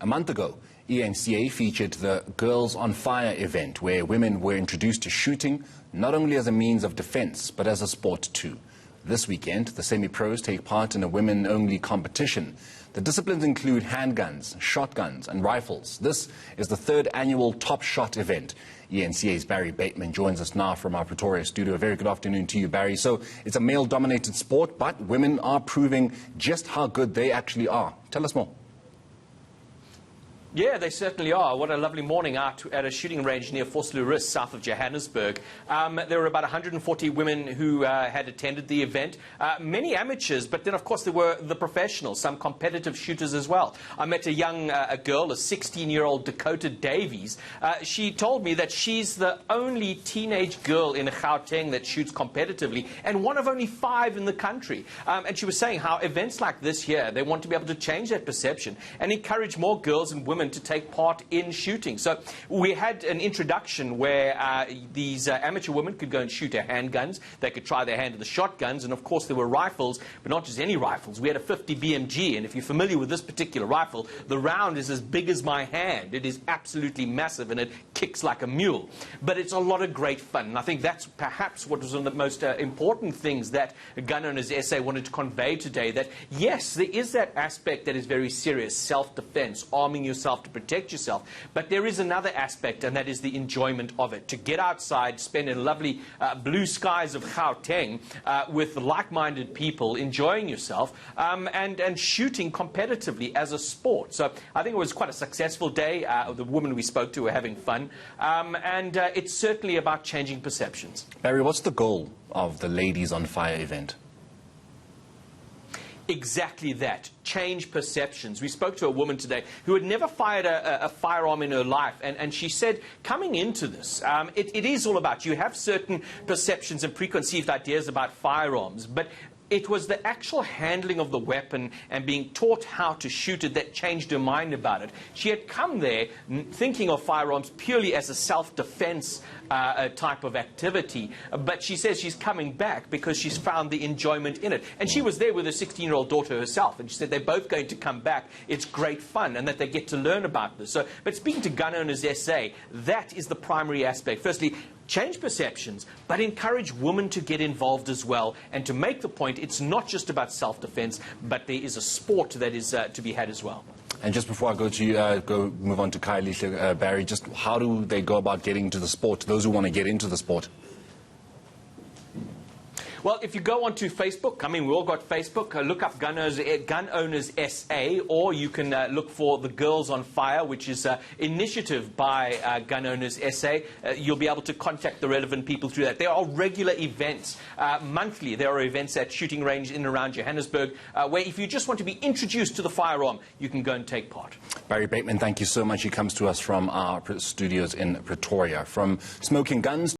A month ago, eNCA featured the Girls on Fire event, where women were introduced to shooting, not only as a means of defense, but as a sport too. This weekend, the semi-pros take part in a women-only competition. The disciplines include handguns, shotguns and rifles. This is the third annual Top Shot event. eNCA's Barry Bateman joins us now from our Pretoria studio. A very good afternoon to you, Barry. So it's a male-dominated sport, but women are proving just how good they actually are. Tell us more. Yeah, they certainly are. What a lovely morning out at a shooting range near Vosloorus, south of Johannesburg. There were about 140 women who had attended the event. Many amateurs, but then, of course, there were the professionals, some competitive shooters as well. I met a young girl, a 16-year-old Dakota Davies. She told me that she's the only teenage girl in Gauteng that shoots competitively, and one of only 5 in the country. And she was saying how events like this here, they want to be able to change that perception and encourage more girls and women to take part in shooting. So we had an introduction where these amateur women could go and shoot their handguns. They could try their hand at the shotguns, and of course there were rifles, but not just any rifles. We had a 50 BMG, and if you're familiar with this particular rifle, the round is as big as my hand. It is absolutely massive, and it kicks like a mule. But it's a lot of great fun, and I think that's perhaps what was one of the most important things that Gun Owners SA wanted to convey today, that yes, there is that aspect that is very serious, self-defense, arming yourself to protect yourself, but there is another aspect, and that is the enjoyment of it. To get outside, spend in lovely blue skies of Gauteng with like-minded people, enjoying yourself, and shooting competitively as a sport. So I think it was quite a successful day. The women we spoke to were having fun, and it's certainly about changing perceptions. Barry, what's the goal of the Ladies on Fire event? Exactly that. Change perceptions. We spoke to a woman today who had never fired a firearm in her life, and she said, coming into this, it is all about, you have certain perceptions and preconceived ideas about firearms, but it was the actual handling of the weapon and being taught how to shoot it that changed her mind about it. She had come there thinking of firearms purely as a self-defense type of activity, but she says she's coming back because she's found the enjoyment in it. And she was there with her 16-year-old daughter herself, and she said they're both going to come back. It's great fun, and that they get to learn about this. So, but speaking to Gun Owners SA, that is the primary aspect. Firstly, change perceptions, but encourage women to get involved as well, and to make the point it's not just about self-defense, but there is a sport that is to be had as well. And just before I go to you, move on to Kylie, Barry, just how do they go about getting into the sport, those who want to get into the sport? Well, if you go onto Facebook, I mean, we all got Facebook, look up Gun Owners SA, or you can look for the Girls on Fire, which is an initiative by Gun Owners SA. You'll be able to contact the relevant people through that. There are regular events. Monthly, there are events at shooting range in and around Johannesburg, where if you just want to be introduced to the firearm, you can go and take part. Barry Bateman, thank you so much. He comes to us from our studios in Pretoria. From smoking guns